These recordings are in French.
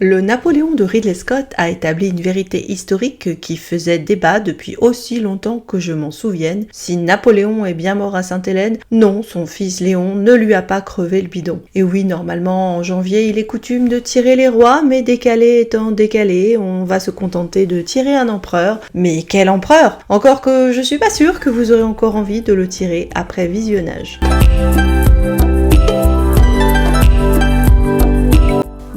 Le Napoléon de Ridley Scott a établi une vérité historique qui faisait débat depuis aussi longtemps que je m'en souvienne. Si Napoléon est bien mort à Sainte-Hélène, non, son fils Léon ne lui a pas crevé le bidon. Et oui, normalement, en janvier, il est coutume de tirer les rois, mais décalé étant décalé, on va se contenter de tirer un empereur. Mais quel empereur? Encore que je suis pas sûre que vous aurez encore envie de le tirer après visionnage.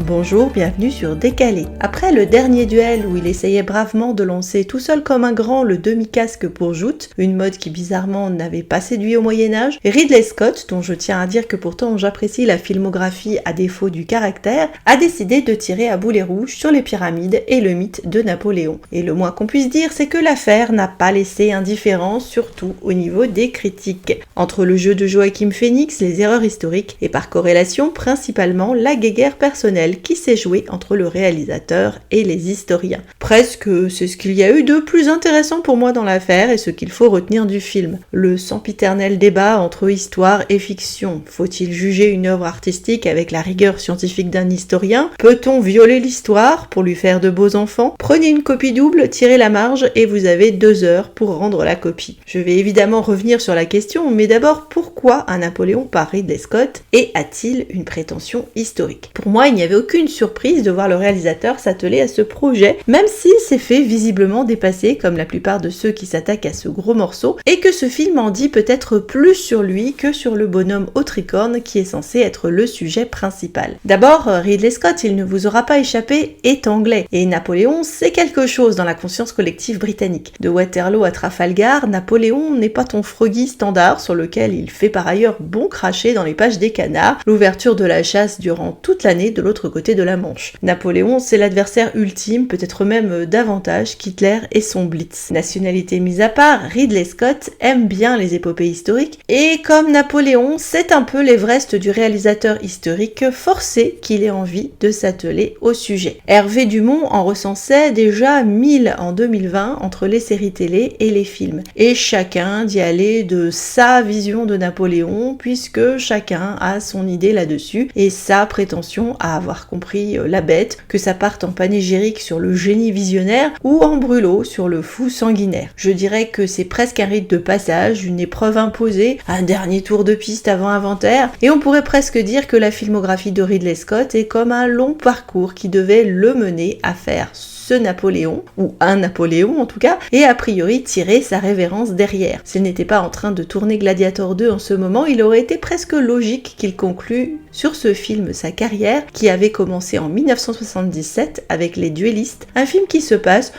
Bonjour, bienvenue sur Décalé. Après le dernier duel où il essayait bravement de lancer tout seul comme un grand le demi-casque pour joute, une mode qui bizarrement n'avait pas séduit au Moyen-Âge, Ridley Scott, dont je tiens à dire que pourtant j'apprécie la filmographie à défaut du caractère, a décidé de tirer à boulet rouge sur les pyramides et le mythe de Napoléon. Et le moins qu'on puisse dire, c'est que l'affaire n'a pas laissé indifférent, surtout au niveau des critiques. Entre le jeu de Joaquin Phoenix, les erreurs historiques et par corrélation principalement la guéguerre personnelle qui s'est joué entre le réalisateur et les historiens. Presque, c'est ce qu'il y a eu de plus intéressant pour moi dans l'affaire et ce qu'il faut retenir du film. Le sempiternel débat entre histoire et fiction. Faut-il juger une œuvre artistique avec la rigueur scientifique d'un historien? Peut-on violer l'histoire pour lui faire de beaux enfants? Prenez une copie double, tirez la marge et vous avez 2 heures pour rendre la copie. Je vais évidemment revenir sur la question, mais d'abord, pourquoi un Napoléon par Ridley Scott et a-t-il une prétention historique? Pour moi, il n'y avait aucune surprise de voir le réalisateur s'atteler à ce projet, même s'il s'est fait visiblement dépasser comme la plupart de ceux qui s'attaquent à ce gros morceau, et que ce film en dit peut-être plus sur lui que sur le bonhomme au tricorne qui est censé être le sujet principal. D'abord, Ridley Scott, il ne vous aura pas échappé, est anglais, et Napoléon, c'est quelque chose dans la conscience collective britannique. De Waterloo à Trafalgar, Napoléon n'est pas ton Froggy standard sur lequel il fait par ailleurs bon cracher dans les pages des canards, l'ouverture de la chasse durant toute l'année de l'autre côté de la Manche. Napoléon, c'est l'adversaire ultime, peut-être même davantage qu'Hitler et son Blitz. Nationalité mise à part, Ridley Scott aime bien les épopées historiques, et comme Napoléon, c'est un peu l'Everest du réalisateur historique forcé qu'il ait envie de s'atteler au sujet. Hervé Dumont en recensait déjà 1000 en 2020 entre les séries télé et les films, et chacun d'y aller de sa vision de Napoléon, puisque chacun a son idée là-dessus, et sa prétention à avoir compris la bête, que ça parte en panégyrique sur le génie visionnaire ou en brûlot sur le fou sanguinaire. Je dirais que c'est presque un rite de passage, une épreuve imposée, un dernier tour de piste avant inventaire, et on pourrait presque dire que la filmographie de Ridley Scott est comme un long parcours qui devait le mener à faire ce Napoléon, ou un Napoléon en tout cas, et a priori tirer sa révérence derrière. S'il n'était pas en train de tourner Gladiator 2 en ce moment, il aurait été presque logique qu'il conclue sur ce film sa carrière, qui avait commencé en 1977 avec Les Duellistes, un film qui se passe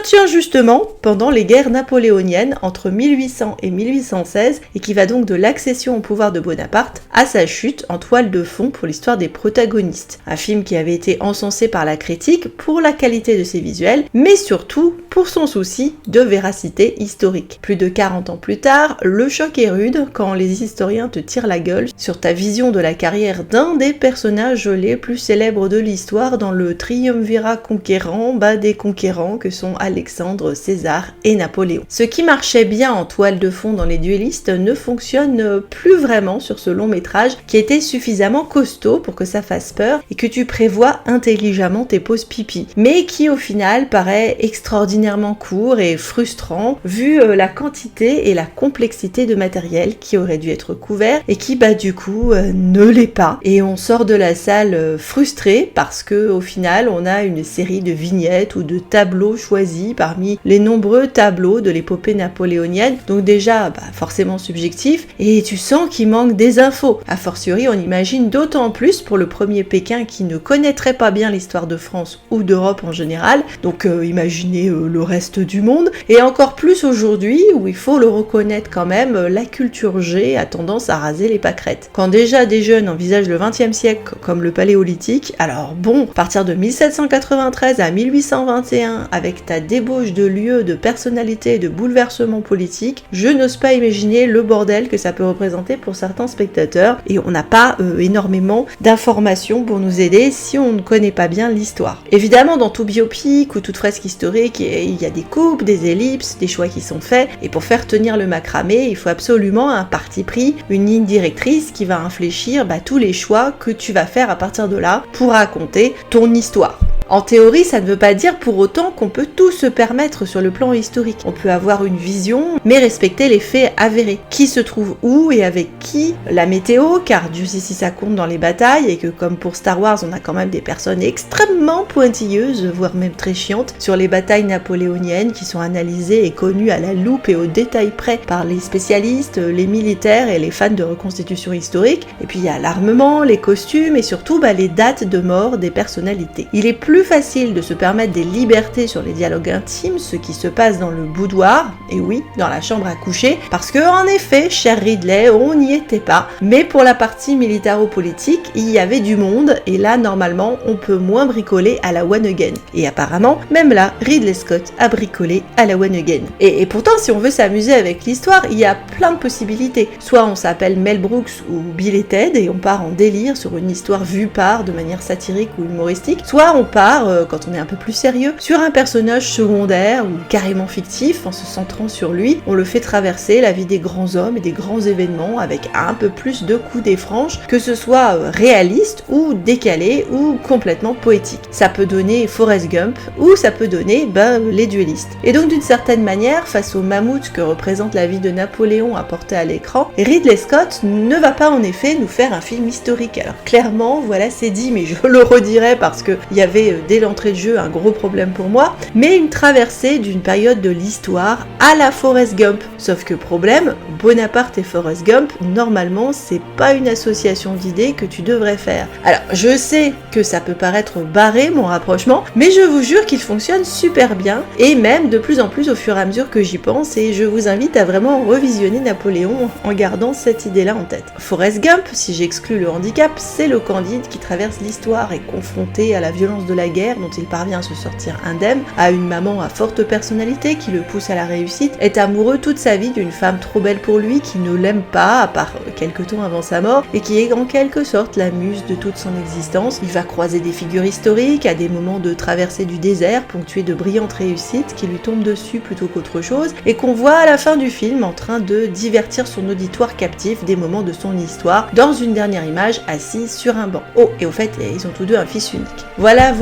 Tiens, justement, pendant les guerres napoléoniennes entre 1800 et 1816 et qui va donc de l'accession au pouvoir de Bonaparte à sa chute en toile de fond pour l'histoire des protagonistes. Un film qui avait été encensé par la critique pour la qualité de ses visuels, mais surtout pour son souci de véracité historique. Plus de 40 ans plus tard, le choc est rude quand les historiens te tirent la gueule sur ta vision de la carrière d'un des personnages les plus célèbres de l'histoire dans le triumvirat conquérant, des conquérants que sont Alexandre, César et Napoléon. Ce qui marchait bien en toile de fond dans Les Duellistes ne fonctionne plus vraiment sur ce long métrage qui était suffisamment costaud pour que ça fasse peur et que tu prévois intelligemment tes pauses pipi, mais qui au final paraît extraordinairement court et frustrant vu la quantité et la complexité de matériel qui aurait dû être couvert et qui du coup ne l'est pas, et on sort de la salle frustré parce que au final on a une série de vignettes ou de tableaux choisis parmi les nombreux tableaux de l'épopée napoléonienne, donc déjà forcément subjectif, et tu sens qu'il manque des infos. A fortiori, on imagine d'autant plus pour le premier Pékin qui ne connaîtrait pas bien l'histoire de France ou d'Europe en général, donc imaginez le reste du monde, et encore plus aujourd'hui où il faut le reconnaître quand même, la culture G a tendance à raser les pâquerettes. Quand déjà des jeunes envisagent le XXe siècle comme le paléolithique, alors bon, à partir de 1793 à 1821 avec ta débauche de lieux, de personnalités et de bouleversements politiques, je n'ose pas imaginer le bordel que ça peut représenter pour certains spectateurs, et on n'a pas énormément d'informations pour nous aider si on ne connaît pas bien l'histoire. Évidemment, dans tout biopic ou toute fresque historique, il y a des coupes, des ellipses, des choix qui sont faits, et pour faire tenir le macramé, il faut absolument un parti pris, une ligne directrice qui va infléchir tous les choix que tu vas faire à partir de là pour raconter ton histoire. En théorie, ça ne veut pas dire pour autant qu'on peut tout se permettre sur le plan historique. On peut avoir une vision, mais respecter les faits avérés. Qui se trouve où et avec qui? La météo, car Dieu sait si ça compte dans les batailles, et que comme pour Star Wars, on a quand même des personnes extrêmement pointilleuses, voire même très chiantes, sur les batailles napoléoniennes qui sont analysées et connues à la loupe et au détail près par les spécialistes, les militaires et les fans de reconstitution historique. Et puis il y a l'armement, les costumes et surtout les dates de mort des personnalités. Il est plus facile de se permettre des libertés sur les dialogues intimes, ce qui se passe dans le boudoir, et oui, dans la chambre à coucher, parce que en effet, cher Ridley, on n'y était pas, mais pour la partie militaro-politique, il y avait du monde, et là, normalement, on peut moins bricoler à la One Again. Et apparemment, même là, Ridley Scott a bricolé à la One Again. Et pourtant, si on veut s'amuser avec l'histoire, il y a plein de possibilités. Soit on s'appelle Mel Brooks ou Bill et Ted, et on part en délire sur une histoire vue par, de manière satirique ou humoristique, soit on part, quand on est un peu plus sérieux, sur un personnage secondaire ou carrément fictif, en se centrant sur lui, on le fait traverser la vie des grands hommes et des grands événements avec un peu plus de coups des franges, que ce soit réaliste ou décalé ou complètement poétique. Ça peut donner Forrest Gump ou ça peut donner les duellistes. Et donc d'une certaine manière, face au mammouth que représente la vie de Napoléon apporté à l'écran, Ridley Scott ne va pas en effet nous faire un film historique. Alors clairement, voilà, c'est dit, mais je le redirai parce que il y avait dès l'entrée de jeu un gros problème pour moi, mais une traversée d'une période de l'histoire à la Forrest Gump. Sauf que problème, Bonaparte et Forrest Gump, normalement c'est pas une association d'idées que tu devrais faire. Alors je sais que ça peut paraître barré mon rapprochement, mais je vous jure qu'il fonctionne super bien, et même de plus en plus au fur et à mesure que j'y pense, et je vous invite à vraiment revisionner Napoléon en gardant cette idée-là en tête. Forrest Gump, si j'exclus le handicap, c'est le Candide qui traverse l'histoire et confronté à la violence de la guerre dont il parvient à se sortir indemne, à une maman à forte personnalité qui le pousse à la réussite, est amoureux toute sa vie d'une femme trop belle pour lui qui ne l'aime pas à part quelques temps avant sa mort et qui est en quelque sorte la muse de toute son existence. Il va croiser des figures historiques à des moments de traversée du désert ponctués de brillantes réussites qui lui tombent dessus plutôt qu'autre chose et qu'on voit à la fin du film en train de divertir son auditoire captif des moments de son histoire dans une dernière image assis sur un banc. Oh, et au fait, ils ont tous deux un fils unique. Voilà.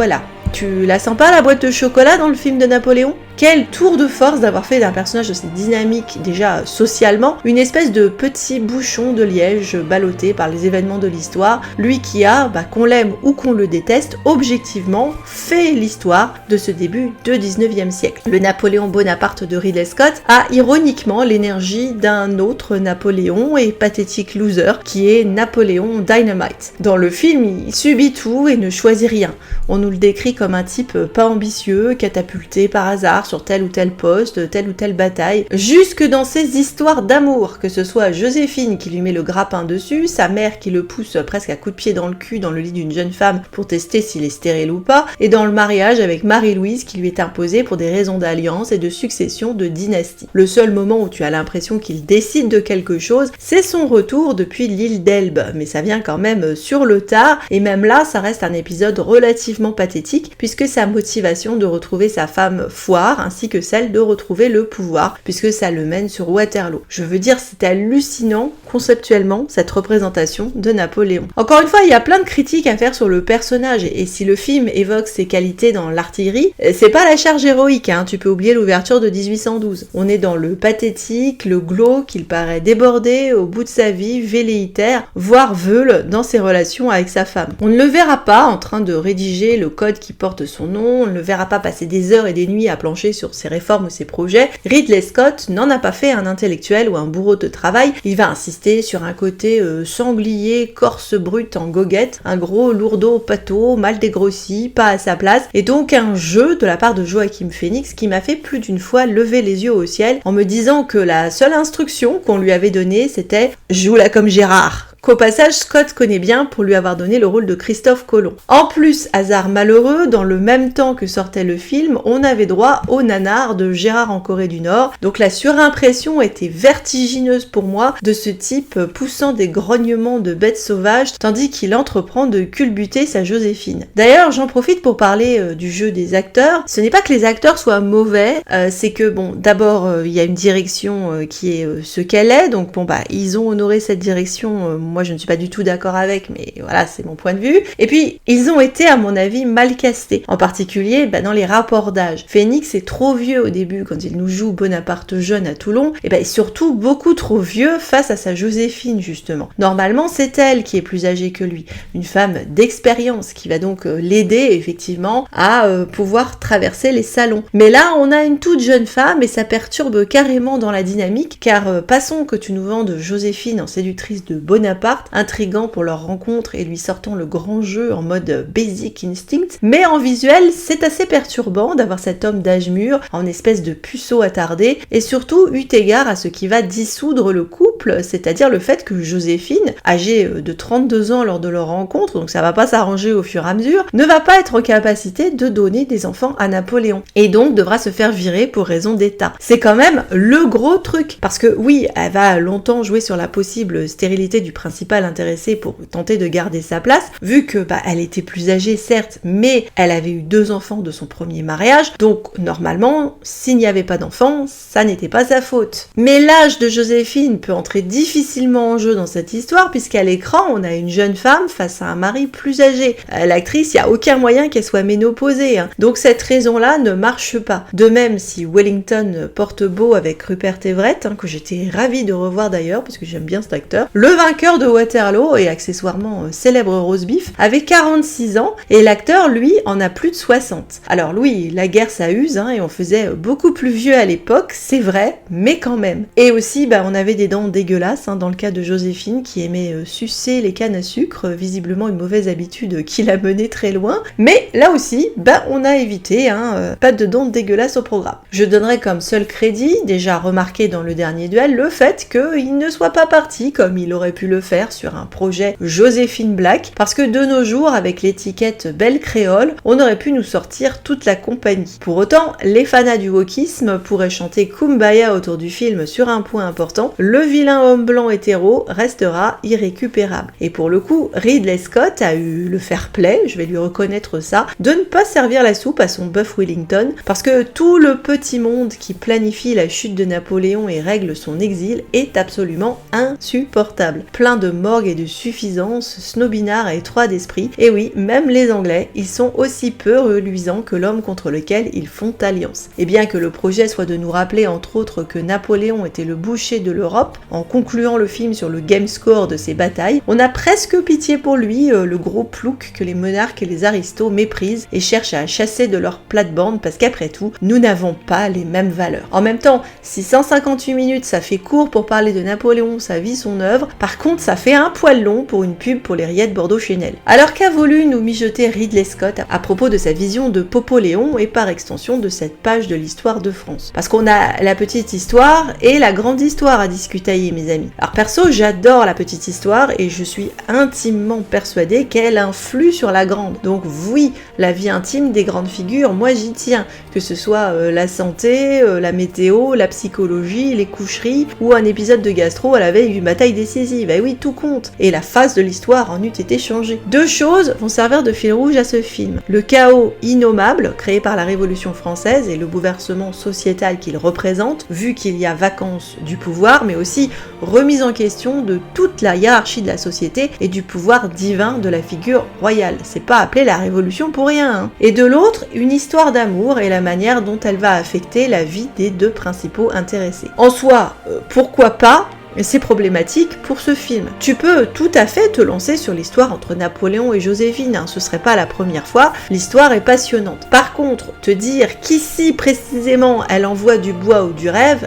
Tu la sens pas la boîte de chocolat dans le film de Napoléon ? Quel tour de force d'avoir fait d'un personnage aussi dynamique, déjà socialement, une espèce de petit bouchon de liège ballotté par les événements de l'histoire, lui qui a, qu'on l'aime ou qu'on le déteste, objectivement fait l'histoire de ce début de 19e siècle. Le Napoléon Bonaparte de Ridley Scott a ironiquement l'énergie d'un autre Napoléon et pathétique loser qui est Napoléon Dynamite. Dans le film, il subit tout et ne choisit rien. On nous le décrit comme un type pas ambitieux, catapulté par hasard sur tel ou tel poste, telle ou telle bataille, jusque dans ses histoires d'amour, que ce soit Joséphine qui lui met le grappin dessus, sa mère qui le pousse presque à coups de pied dans le cul dans le lit d'une jeune femme pour tester s'il est stérile ou pas, et dans le mariage avec Marie-Louise qui lui est imposé pour des raisons d'alliance et de succession de dynastie. Le seul moment où tu as l'impression qu'il décide de quelque chose, c'est son retour depuis l'île d'Elbe, mais ça vient quand même sur le tard, et même là, ça reste un épisode relativement pathétique, puisque sa motivation de retrouver sa femme foire, ainsi que celle de retrouver le pouvoir, puisque ça le mène sur Waterloo. Je veux dire, c'est hallucinant conceptuellement cette représentation de Napoléon. Encore une fois, il y a plein de critiques à faire sur le personnage, et si le film évoque ses qualités dans l'artillerie, c'est pas la charge héroïque, tu peux oublier l'ouverture de 1812. On est dans le pathétique, le glauque, il paraît débordé, au bout de sa vie, velléitaire, voire veule dans ses relations avec sa femme. On ne le verra pas en train de rédiger le code qui porte son nom, on ne le verra pas passer des heures et des nuits à plancher sur ses réformes ou ses projets. Ridley Scott n'en a pas fait un intellectuel ou un bourreau de travail, il va insister sur un côté sanglier, corse brute en goguette, un gros lourdeau pâteau, mal dégrossi, pas à sa place, et donc un jeu de la part de Joaquin Phoenix qui m'a fait plus d'une fois lever les yeux au ciel en me disant que la seule instruction qu'on lui avait donnée c'était « joue-la comme Gérard ». qu'au passage Scott connaît bien pour lui avoir donné le rôle de Christophe Colomb. En plus, hasard malheureux, dans le même temps que sortait le film, on avait droit au nanar de Gérard en Corée du Nord, donc la surimpression était vertigineuse pour moi de ce type poussant des grognements de bêtes sauvages tandis qu'il entreprend de culbuter sa Joséphine. D'ailleurs, j'en profite pour parler du jeu des acteurs. Ce n'est pas que les acteurs soient mauvais, c'est que bon, d'abord il y a une direction qui est ce qu'elle est, donc bon bah ils ont honoré cette direction, moi je ne suis pas du tout d'accord avec, mais voilà, c'est mon point de vue. Et puis ils ont été à mon avis mal castés, en particulier dans les rapports d'âge. Phoenix est trop vieux au début quand il nous joue Bonaparte jeune à Toulon, et surtout beaucoup trop vieux face à sa Joséphine justement. Normalement c'est elle qui est plus âgée que lui, une femme d'expérience qui va donc l'aider effectivement à pouvoir traverser les salons. Mais là on a une toute jeune femme et ça perturbe carrément dans la dynamique, car passons que tu nous vendes Joséphine en séductrice de Bonaparte, intriguant pour leur rencontre et lui sortant le grand jeu en mode Basic Instinct, mais en visuel c'est assez perturbant d'avoir cet homme d'âge mûr en espèce de puceau attardé, et surtout eu égard à ce qui va dissoudre le couple, c'est-à-dire le fait que Joséphine, âgée de 32 ans lors de leur rencontre, donc ça va pas s'arranger au fur et à mesure, ne va pas être en capacité de donner des enfants à Napoléon, et donc devra se faire virer pour raison d'état. C'est quand même le gros truc, parce que oui, elle va longtemps jouer sur la possible stérilité du principal intéressé pour tenter de garder sa place, vu que elle était plus âgée certes, mais elle avait eu 2 enfants de son premier mariage, donc normalement, s'il n'y avait pas d'enfants, ça n'était pas sa faute. Mais l'âge de Joséphine peut entrer difficilement en jeu dans cette histoire, puisqu'à l'écran, on a une jeune femme face à un mari plus âgé. L'actrice, il n'y a aucun moyen qu'elle soit ménopausée, hein. Donc cette raison-là ne marche pas. De même, si Wellington porte beau avec Rupert Everett, que j'étais ravie de revoir d'ailleurs, parce que j'aime bien cet acteur, le vainqueur de Waterloo, et accessoirement célèbre roast beef, avait 46 ans, et l'acteur, lui, en a plus de 60. Alors oui, la guerre ça use, et on faisait beaucoup plus vieux à l'époque, c'est vrai, mais quand même. Et aussi, on avait des dents dégueulasses, dans le cas de Joséphine, qui aimait sucer les cannes à sucre, visiblement une mauvaise habitude qui l'a menée très loin, mais là aussi, on a évité, pas de dents dégueulasses au programme. Je donnerai comme seul crédit, déjà remarqué dans le dernier duel, le fait qu'il ne soit pas parti comme il aurait pu le faire sur un projet Joséphine Black, parce que de nos jours, avec l'étiquette Belle Créole, on aurait pu nous sortir toute la compagnie. Pour autant, les fanas du wokisme pourraient chanter Kumbaya autour du film sur un point important, le vilain homme blanc hétéro restera irrécupérable. Et pour le coup, Ridley Scott a eu le fair play, je vais lui reconnaître ça, de ne pas servir la soupe à son bœuf Wellington, parce que tout le petit monde qui planifie la chute de Napoléon et règle son exil est absolument insupportable. Plein de morgue et de suffisance, snobinard et étroit d'esprit, et oui, même les Anglais, ils sont aussi peu reluisants que l'homme contre lequel ils font alliance. Et bien que le projet soit de nous rappeler entre autres que Napoléon était le boucher de l'Europe, en concluant le film sur le game score de ses batailles, on a presque pitié pour lui, le gros plouc que les monarques et les aristos méprisent et cherchent à chasser de leur plate-bande, parce qu'après tout, nous n'avons pas les mêmes valeurs. En même temps, si 158 minutes ça fait court pour parler de Napoléon, sa vie, son œuvre, par contre ça fait un poil long pour une pub pour les rillettes Bordeaux Chanel. Alors qu'a voulu nous mijoter Ridley Scott à propos de sa vision de Popoléon et par extension de cette page de l'histoire de France? Parce qu'on a la petite histoire et la grande histoire à discutailler, mes amis. Alors perso, j'adore la petite histoire et je suis intimement persuadée qu'elle influe sur la grande. Donc oui, la vie intime des grandes figures, moi j'y tiens, que ce soit la santé, la météo, la psychologie, les coucheries ou un épisode de gastro à la veille d'une bataille décisive. Et oui, tout compte. Et la face de l'histoire en eût été changée. 2 choses vont servir de fil rouge à ce film. Le chaos innommable créé par la Révolution française et le bouleversement sociétal qu'il représente, vu qu'il y a vacance du pouvoir, mais aussi remise en question de toute la hiérarchie de la société et du pouvoir divin de la figure royale. C'est pas appelé la Révolution pour rien. Et de l'autre, une histoire d'amour et la manière dont elle va affecter la vie des 2 principaux intéressés. En soi, pourquoi pas? C'est problématique pour ce film. Tu peux tout à fait te lancer sur l'histoire entre Napoléon et Joséphine, ce serait pas la première fois, l'histoire est passionnante. Par contre, te dire qu'ici précisément elle envoie du bois ou du rêve,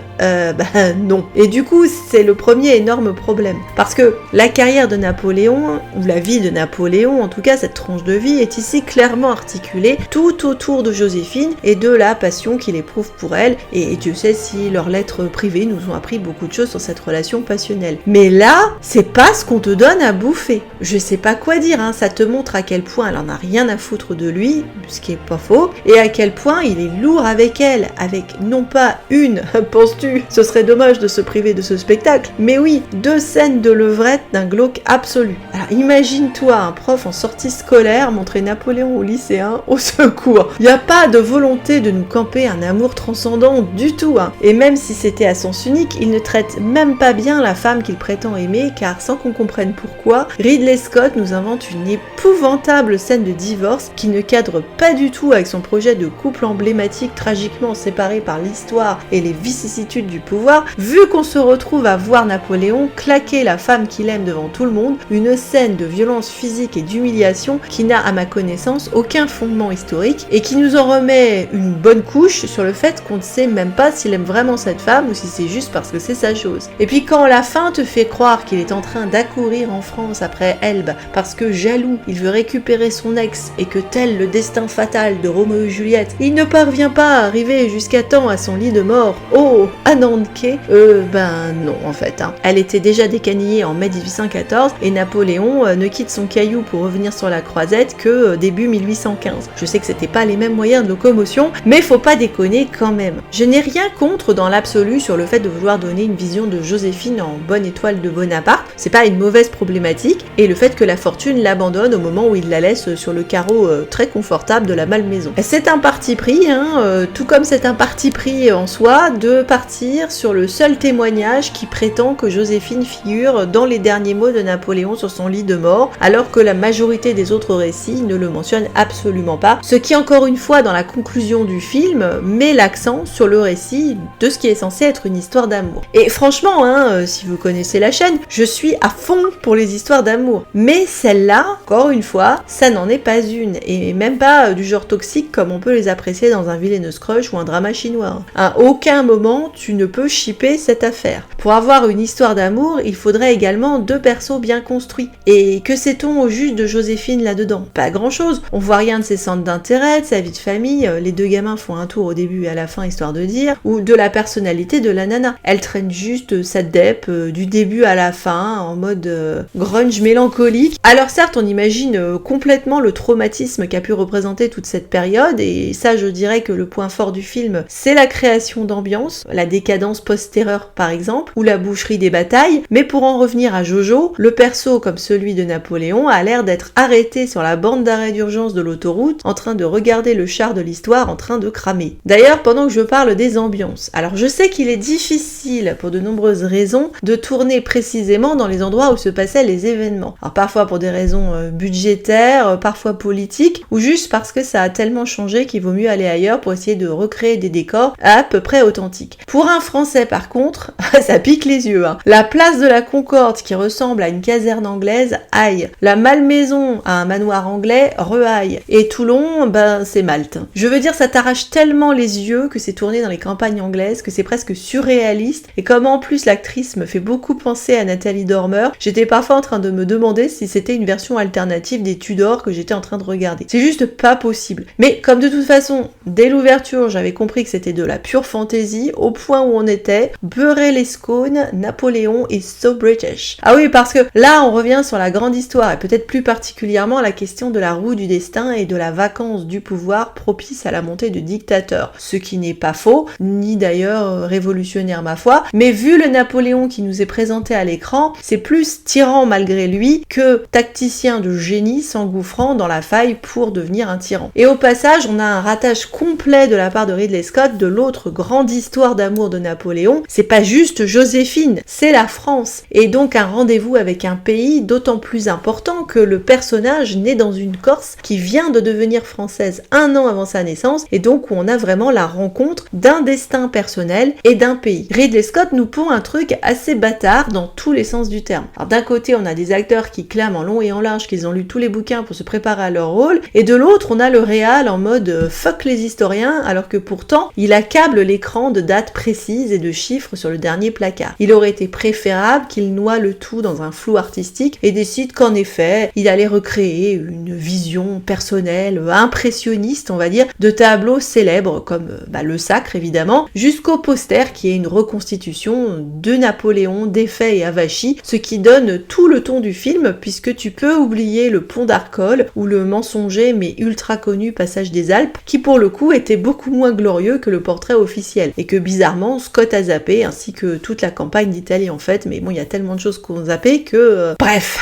non. Et du coup, c'est le premier énorme problème. Parce que la carrière de Napoléon, ou la vie de Napoléon, en tout cas cette tranche de vie, est ici clairement articulée tout autour de Joséphine et de la passion qu'il éprouve pour elle, et Dieu sait si leurs lettres privées nous ont appris beaucoup de choses sur cette relation relation passionnelle. Mais là, c'est pas ce qu'on te donne à bouffer. Je sais pas quoi dire, hein, ça te montre à quel point elle en a rien à foutre de lui, ce qui est pas faux, et à quel point il est lourd avec elle, avec non pas une, penses-tu, ce serait dommage de se priver de ce spectacle, mais oui, 2 scènes de levrette d'un glauque absolu. Alors imagine-toi un prof en sortie scolaire montrer Napoléon aux lycéens, au secours. Il n'y a pas de volonté de nous camper un amour transcendant du tout, hein. Et même si c'était à sens unique, il ne traite même pas bien la femme qu'il prétend aimer, car sans qu'on comprenne pourquoi, Ridley Scott nous invente une épouvantable scène de divorce qui ne cadre pas du tout avec son projet de couple emblématique tragiquement séparé par l'histoire et les vicissitudes du pouvoir, vu qu'on se retrouve à voir Napoléon claquer la femme qu'il aime devant tout le monde, une scène de violence physique et d'humiliation qui n'a à ma connaissance aucun fondement historique et qui nous en remet une bonne couche sur le fait qu'on ne sait même pas s'il aime vraiment cette femme ou si c'est juste parce que c'est sa chose. Et puis quand la fin te fait croire qu'il est en train d'accourir en France après Elbe parce que jaloux, il veut récupérer son ex et que tel le destin fatal de Roméo et Juliette, il ne parvient pas à arriver jusqu'à temps à son lit de mort, oh, à Nanquet, ben non en fait, hein. Elle était déjà décanillée en mai 1814 et Napoléon ne quitte son caillou pour revenir sur la croisette que début 1815. Je sais que c'était pas les mêmes moyens de locomotion, mais faut pas déconner quand même. Je n'ai rien contre dans l'absolu sur le fait de vouloir donner une vision de Joséphine en bonne étoile de Bonaparte, c'est pas une mauvaise problématique, et le fait que la fortune l'abandonne au moment où il la laisse sur le carreau très confortable de la malmaison. C'est un parti pris, hein, tout comme c'est un parti pris en soi de partir sur le seul témoignage qui prétend que Joséphine figure dans les derniers mots de Napoléon sur son lit de mort, alors que la majorité des autres récits ne le mentionnent absolument pas, ce qui encore une fois dans la conclusion du film met l'accent sur le récit de ce qui est censé être une histoire d'amour. Et franchement, hein, si vous connaissez la chaîne, je suis à fond pour les histoires d'amour, mais celle-là, encore une fois, ça n'en est pas une, et même pas du genre toxique comme on peut les apprécier dans un Villainous Crush ou un drama chinois. À aucun moment tu ne peux shipper cette affaire. Pour avoir une histoire d'amour, il faudrait également 2 persos bien construits. Et que sait-on au juste de Joséphine là-dedans? Pas grand-chose. On voit rien de ses centres d'intérêt, de sa vie de famille, les 2 gamins font un tour au début et à la fin histoire de dire, ou de la personnalité de la nana. Elle traîne juste sa dep du début à la fin en mode grunge mélancolique. Alors certes, on imagine complètement le traumatisme qu'a pu représenter toute cette période, et ça je dirais que le point fort du film, c'est la création d'ambiance, la décadence post-terreur par exemple, ou la boucherie des batailles, mais pour en revenir à Jojo, le perso comme celui de Napoléon a l'air d'être arrêté sur la bande d'arrêt d'urgence de l'autoroute, en train de regarder le char de l'histoire en train de cramer. D'ailleurs, pendant que je parle des ambiances, alors je sais qu'il est difficile, pour de nombreuses raisons, de tourner précisément dans les endroits où se passaient les événements. Alors parfois pour des raisons budgétaires, parfois politiques, ou juste parce que ça a tellement changé qu'il vaut mieux aller ailleurs pour essayer de recréer des décors à peu près authentiques. Pour un Français par contre, ça pique les yeux, hein. La place de la Concorde qui ressemble à une caserne anglaise, aïe. La Malmaison à un manoir anglais, re-aïe. Et Toulon, ben c'est Malte. Je veux dire, ça t'arrache tellement les yeux que c'est tourné dans les campagnes anglaises, que c'est presque surréaliste, et comme en plus l'actrice me fait beaucoup penser à Nathalie Dormer, j'étais parfois en train de me demander si c'était une version alternative des Tudors que j'étais en train de regarder. C'est juste pas possible. Mais comme de toute façon, dès l'ouverture, j'avais compris que c'était de la pure fantasy, au point où on était, beurrer les scones, Napoléon est so British. Ah oui, parce que là, on revient sur la grande histoire, et peut-être plus particulièrement la question de la roue du destin et de la vacance du pouvoir propice à la montée de dictateurs. Ce qui n'est pas faux, ni d'ailleurs révolutionnaire ma foi, mais vu le Napoléon qui nous est présenté à l'écran, c'est plus tyran malgré lui que tacticien de génie s'engouffrant dans la faille pour devenir un tyran. Et au passage, on a un ratage complet de la part de Ridley Scott de l'autre grande histoire d'amour de Napoléon. C'est pas juste Joséphine, c'est la France. Et donc un rendez-vous avec un pays d'autant plus important que le personnage naît dans une Corse qui vient de devenir française 1 an avant sa naissance, et donc où on a vraiment la rencontre d'un destin personnel et d'un pays. Ridley Scott nous pond un truc assez bâtard dans tous les sens du terme. Alors d'un côté, on a des acteurs qui clament en long et en large qu'ils ont lu tous les bouquins pour se préparer à leur rôle, et de l'autre, on a le réal en mode fuck les historiens, alors que pourtant, il accable l'écran de dates précises et de chiffres sur le dernier placard. Il aurait été préférable qu'il noie le tout dans un flou artistique et décide qu'en effet, il allait recréer une vision personnelle, impressionniste, on va dire, de tableaux célèbres comme le Sacre évidemment, jusqu'au poster qui est une reconstitution de Napoléon défait et avachi, ce qui donne tout le ton du film puisque tu peux oublier le pont d'Arcole ou le mensonger mais ultra connu passage des Alpes qui pour le coup était beaucoup moins glorieux que le portrait officiel et que bizarrement Scott a zappé ainsi que toute la campagne d'Italie en fait, mais bon il y a tellement de choses qu'on a zappé que... Bref.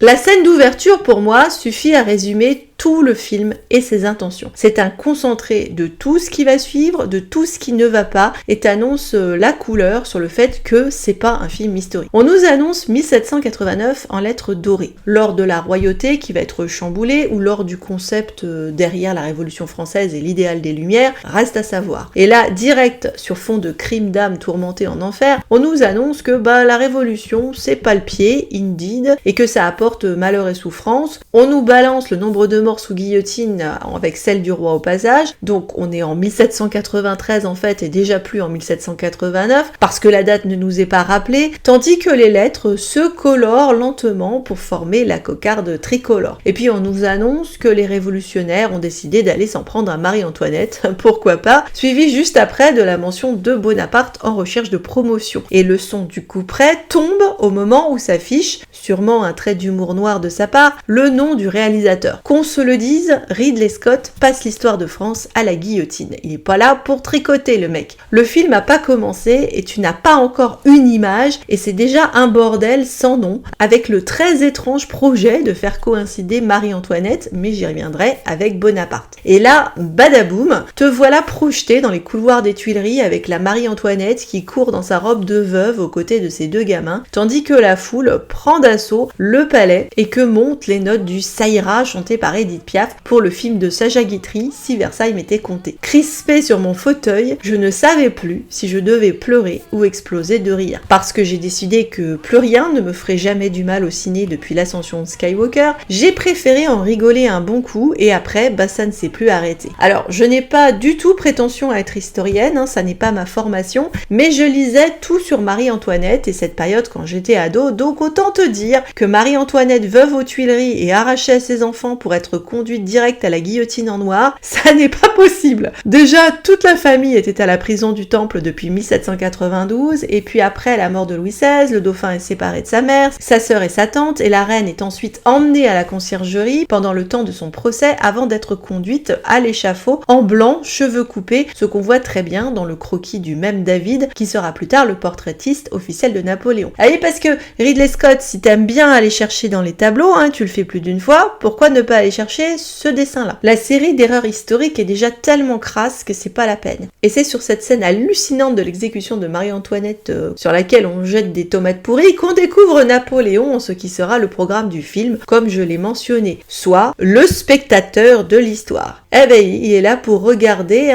La scène d'ouverture pour moi suffit à résumer tout le film et ses intentions. C'est un concentré de tout ce qui va suivre, de tout ce qui ne va pas, et t'annonce la couleur sur le fait que c'est pas un film historique. On nous annonce 1789 en lettres dorées, lors de la royauté qui va être chamboulée, ou lors du concept derrière la Révolution française et l'idéal des Lumières, reste à savoir. Et là, direct sur fond de crimes d'âme tourmentés en enfer, on nous annonce que la Révolution, c'est pas le pied, indeed, et que ça apporte malheur et souffrance. On nous balance le nombre de morts sous guillotine avec celle du roi au passage, donc on est en 1793 en fait et déjà plus en 1789 parce que la date ne nous est pas rappelée, tandis que les lettres se colorent lentement pour former la cocarde tricolore. Et puis on nous annonce que les révolutionnaires ont décidé d'aller s'en prendre à Marie-Antoinette, pourquoi pas, suivi juste après de la mention de Bonaparte en recherche de promotion. Et le son du couperet tombe au moment où s'affiche, sûrement un trait d'humour noir de sa part, le nom du réalisateur. Qu'on se le dise, Ridley Scott passe l'histoire de France à la guillotine. Il est pas là pour tricoter le mec. Le film a pas commencé et tu n'as pas encore une image et c'est déjà un bordel sans nom avec le très étrange projet de faire coïncider Marie-Antoinette, mais j'y reviendrai, avec Bonaparte. Et là, badaboum, te voilà projeté dans les couloirs des Tuileries avec la Marie-Antoinette qui court dans sa robe de veuve aux côtés de ses deux gamins, tandis que la foule prend d'assaut le palais et que montent les notes du Ça ira chanté par Edith Piaf pour le film de Sacha Guitry, Si Versailles m'était compté. Crispé sur mon fauteuil, je ne savais plus si je devais pleurer ou exploser de rire. Parce que j'ai décidé que plus rien ne me ferait jamais du mal au ciné depuis l'ascension de Skywalker, j'ai préféré en rigoler un bon coup et après, ça ne s'est plus arrêté. Alors, je n'ai pas du tout prétention à être historienne, ça n'est pas ma formation, mais je lisais tout sur Marie-Antoinette et cette période quand j'étais ado, donc autant te dire que Marie-Antoinette veuve aux Tuileries et arrachée à ses enfants pour être conduite direct à la guillotine en noir, ça n'est pas possible. Déjà, toute la famille était à la prison du Temple depuis 1792, et puis après la mort de Louis XVI, le dauphin est séparé de sa mère, sa sœur et sa tante, et la reine est ensuite emmenée à la conciergerie pendant le temps de son procès avant d'être conduite à l'échafaud en blanc, cheveux coupés, ce qu'on voit très bien dans le croquis du même David, qui sera plus tard le portraitiste officiel de Napoléon. Allez, parce que Ridley Scott, si t'aimes bien aller chercher dans les tableaux, tu le fais plus d'une fois, pourquoi ne pas aller chercher ce dessin-là? La série d'erreurs historiques est déjà tellement crasse que c'est pas la peine. Et c'est sur cette scène hallucinante de l'exécution de Marie-Antoinette sur laquelle on jette des tomates pourries qu'on découvre Napoléon en ce qui sera le programme du film, comme je l'ai mentionné, soit le spectateur de l'histoire. Il est là pour regarder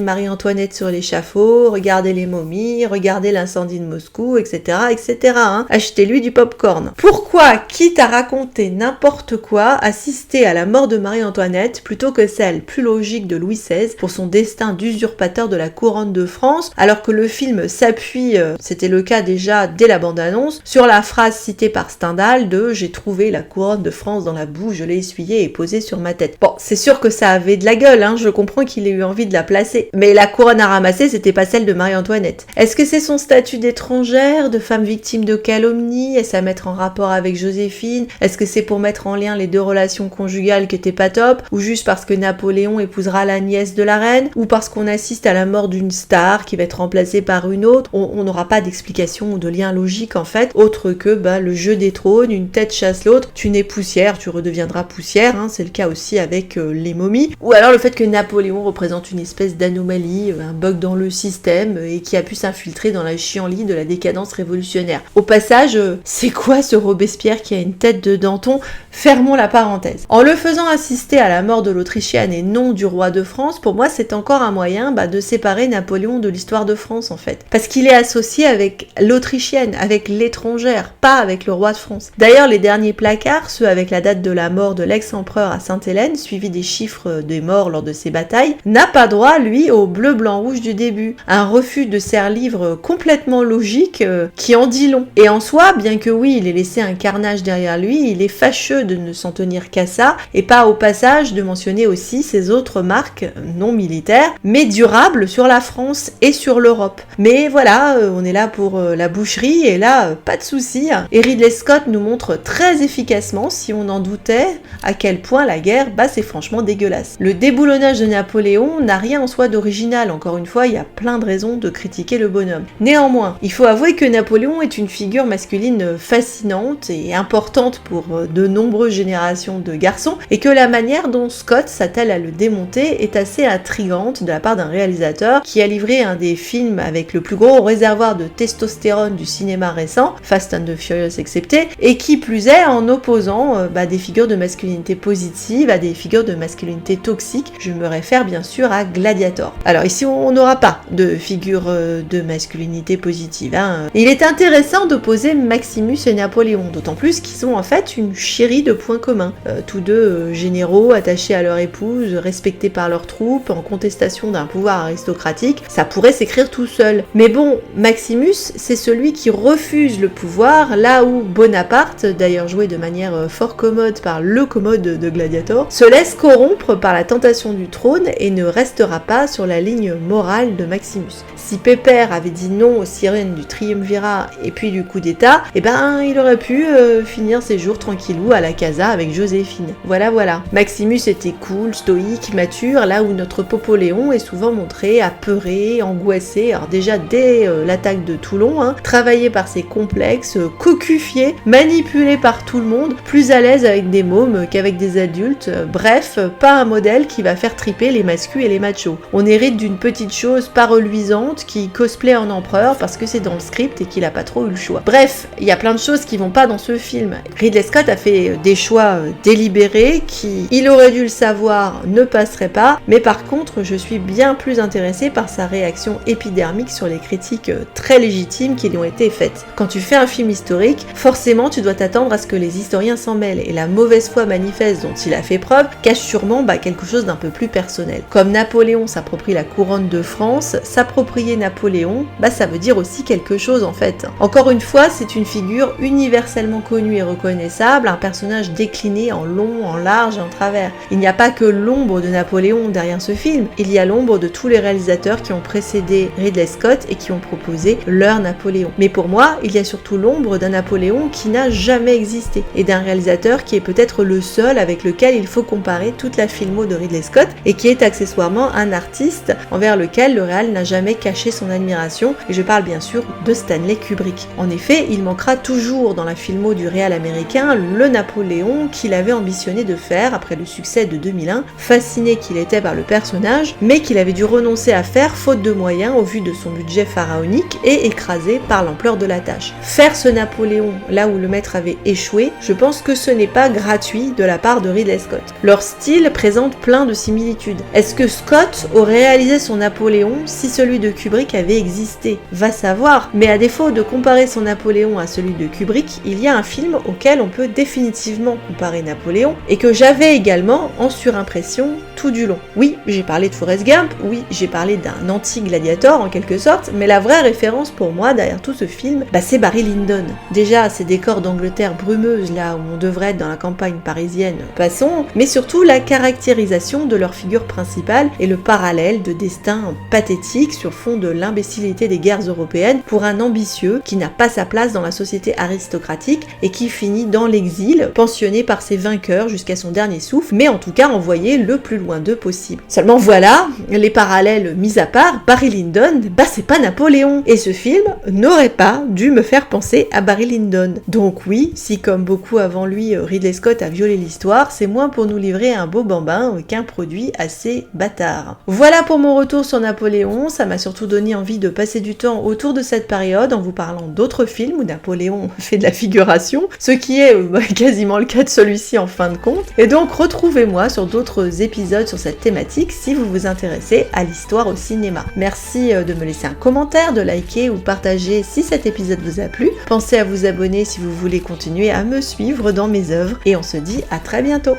Marie-Antoinette sur l'échafaud, regarder les momies, regarder l'incendie de Moscou, etc., etc. Achetez-lui du popcorn. Pourquoi, quitte à raconter n'importe quoi, assister à la mort de Marie-Antoinette plutôt que celle plus logique de Louis XVI pour son destin d'usurpateur de la couronne de France, alors que le film s'appuie, c'était le cas déjà dès la bande-annonce, sur la phrase citée par Stendhal de « J'ai trouvé la couronne de France dans la boue, je l'ai essuyée et posée sur ma tête ». Bon, c'est sûr que ça avait de la gueule, je comprends qu'il ait eu envie de la placer, mais la couronne à ramasser, c'était pas celle de Marie-Antoinette. Est-ce que c'est son statut d'étrangère, de femme victime de calomnie? Est-ce à mettre en rapport avec Joséphine? Est-ce que c'est pour mettre en lien les deux relations conjugales qui étaient pas top? Ou juste parce que Napoléon épousera la nièce de la reine? Ou parce qu'on assiste à la mort d'une star qui va être remplacée par une autre? On n'aura pas d'explication ou de lien logique en fait, autre que le jeu des trônes, une tête chasse l'autre, tu nais poussière, tu redeviendras poussière, c'est le cas aussi avec les momies. Ou alors le fait que Napoléon représente une espèce d'anomalie, un bug dans le système et qui a pu s'infiltrer dans la chienlit de la décadence révolutionnaire. Au passage, c'est quoi ce Robespierre qui a une tête de Danton? Fermons la parenthèse. En le faisant assister à la mort de l'Autrichienne et non du roi de France, pour moi c'est encore un moyen de séparer Napoléon de l'histoire de France en fait. Parce qu'il est associé avec l'Autrichienne, avec l'étrangère, pas avec le roi de France. D'ailleurs les derniers placards, ceux avec la date de la mort de l'ex-empereur à Sainte-Hélène, suivis des chiffres des morts lors de ses batailles, n'a pas droit, lui, au bleu, blanc, rouge du début. Un refus de serre-livre complètement logique qui en dit long. Et en soi, bien que oui, il ait laissé un carnage derrière lui, il est fâcheux de ne s'en tenir qu'à ça, et pas au passage de mentionner aussi ses autres marques non militaires, mais durables sur la France et sur l'Europe. Mais voilà, on est là pour la boucherie, et là, pas de souci. Et Ridley Scott nous montre très efficacement, si on en doutait, à quel point la guerre, c'est franchement dégueulasse. Le déboulonnage de Napoléon n'a rien en soi d'original, encore une fois, il y a plein de raisons de critiquer le bonhomme. Néanmoins, il faut avouer que Napoléon est une figure masculine fascinante et importante pour de nombreuses générations de garçons, et que la manière dont Scott s'attelle à le démonter est assez intrigante de la part d'un réalisateur qui a livré un des films avec le plus gros réservoir de testostérone du cinéma récent, Fast and the Furious excepté, et qui plus est en opposant des figures de masculinité positive à des figures de masculinité toxique. Je me réfère bien sûr à Gladiator. Alors ici on n'aura pas de figure de masculinité positive. Il est intéressant d'opposer Maximus et Napoléon, d'autant plus qu'ils ont en fait une chérie de points communs. Tous deux généraux attachés à leur épouse, respectés par leurs troupes, en contestation d'un pouvoir aristocratique, ça pourrait s'écrire tout seul. Mais bon, Maximus, c'est celui qui refuse le pouvoir, là où Bonaparte, d'ailleurs joué de manière fort commode par le commode de Gladiator, se laisse corrompre par la tentation du trône et ne restera pas sur la ligne morale de Maximus. Si Pépère avait dit non aux sirènes du triumvirat et puis du coup d'état, il aurait pu finir ses jours tranquillou à la casa avec Joséphine. Voilà. Maximus était cool, stoïque, mature, là où notre Popoléon est souvent montré apeuré, angoissé, alors déjà dès l'attaque de Toulon, travaillé par ses complexes, cocufié, manipulé par tout le monde, plus à l'aise avec des mômes qu'avec des adultes, bref, pas un modèle qui va faire triper les mascus et les machos. On hérite d'une petite chose pas reluisante qui cosplay en empereur parce que c'est dans le script et qu'il a pas trop eu le choix. Bref, il y a plein de choses qui vont pas dans ce film. Ridley Scott a fait des choix délibérés qui, il aurait dû le savoir, ne passeraient pas, mais par contre, je suis bien plus intéressée par sa réaction épidermique sur les critiques très légitimes qui lui ont été faites. Quand tu fais un film historique, forcément tu dois t'attendre à ce que les historiens s'en mêlent, et la mauvaise foi manifeste dont il a fait preuve cache sûrement quelque chose d'un peu plus personnel. Comme Napoléon s'approprie la couronne de France, s'approprier Napoléon, ça veut dire aussi quelque chose en fait. Encore une fois, c'est une figure universellement connue et reconnaissable, un personnage décliné en long, en large et en travers. Il n'y a pas que l'ombre de Napoléon derrière ce film, il y a l'ombre de tous les réalisateurs qui ont précédé Ridley Scott et qui ont proposé leur Napoléon. Mais pour moi, il y a surtout l'ombre d'un Napoléon qui n'a jamais existé, et d'un réalisateur qui est peut-être le seul avec lequel il faut comparer toute la filmo de Ridley Scott, et qui est accessoirement un artiste envers lequel le réal n'a jamais caché son admiration, et je parle bien sûr de Stanley Kubrick. En effet, il manquera toujours dans la filmo du réal américain le Napoléon qu'il avait ambitionné de faire après le succès de 2001, fasciné qu'il était par le personnage, mais qu'il avait dû renoncer à faire faute de moyens au vu de son budget pharaonique et écrasé par l'ampleur de la tâche. Faire ce Napoléon là où le maître avait échoué, je pense que ce n'est pas gratuit de la part de Ridley Scott. Leur style présente plein de similitudes. Est-ce que Scott aurait réalisé son Napoléon si celui de Kubrick avait existé? Va savoir, mais à défaut de comparer son Napoléon à celui de Kubrick, il y a un film auquel on peut définitivement comparer Napoléon, et que j'avais également en surimpression tout du long. Oui, j'ai parlé de Forrest Gump, oui, j'ai parlé d'un anti-gladiator en quelque sorte, mais la vraie référence pour moi derrière tout ce film, c'est Barry Lyndon. Déjà, ces décors d'Angleterre brumeuse, là où on devrait être dans la campagne parisienne, passons, mais surtout la caractérisation de leur figure principale et le parallèle de destin pathétique sur fond de l'imbécilité des guerres européennes pour un ambitieux qui n'a pas sa place dans la société aristocratique et qui finit dans l'exil, pensionné par ses vainqueurs jusqu'à son dernier souffle, mais en tout cas envoyé le plus loin d'eux possible. Seulement voilà, les parallèles mis à part, Barry Lyndon, c'est pas Napoléon, et ce film n'aurait pas dû me faire penser à Barry Lyndon. Donc oui, si comme beaucoup avant lui, Ridley Scott a violé l'histoire, c'est moins pour nous livrer un beau bambin qu'un produit assez bâtard. Voilà pour mon retour sur Napoléon, ça m'a surtout donné envie de passer du temps autour de cette période en vous parlant d'autres films où Napoléon fait de la figuration, ce qui est quasiment le cas de celui-ci en fin de compte, et donc retrouvez-moi sur d'autres épisodes sur cette thématique si vous vous intéressez à l'histoire au cinéma. Merci de me laisser un commentaire, de liker ou partager si cet épisode vous a plu. Pensez à vous abonner si vous voulez continuer à me suivre dans mes œuvres, et on se dit à très bientôt.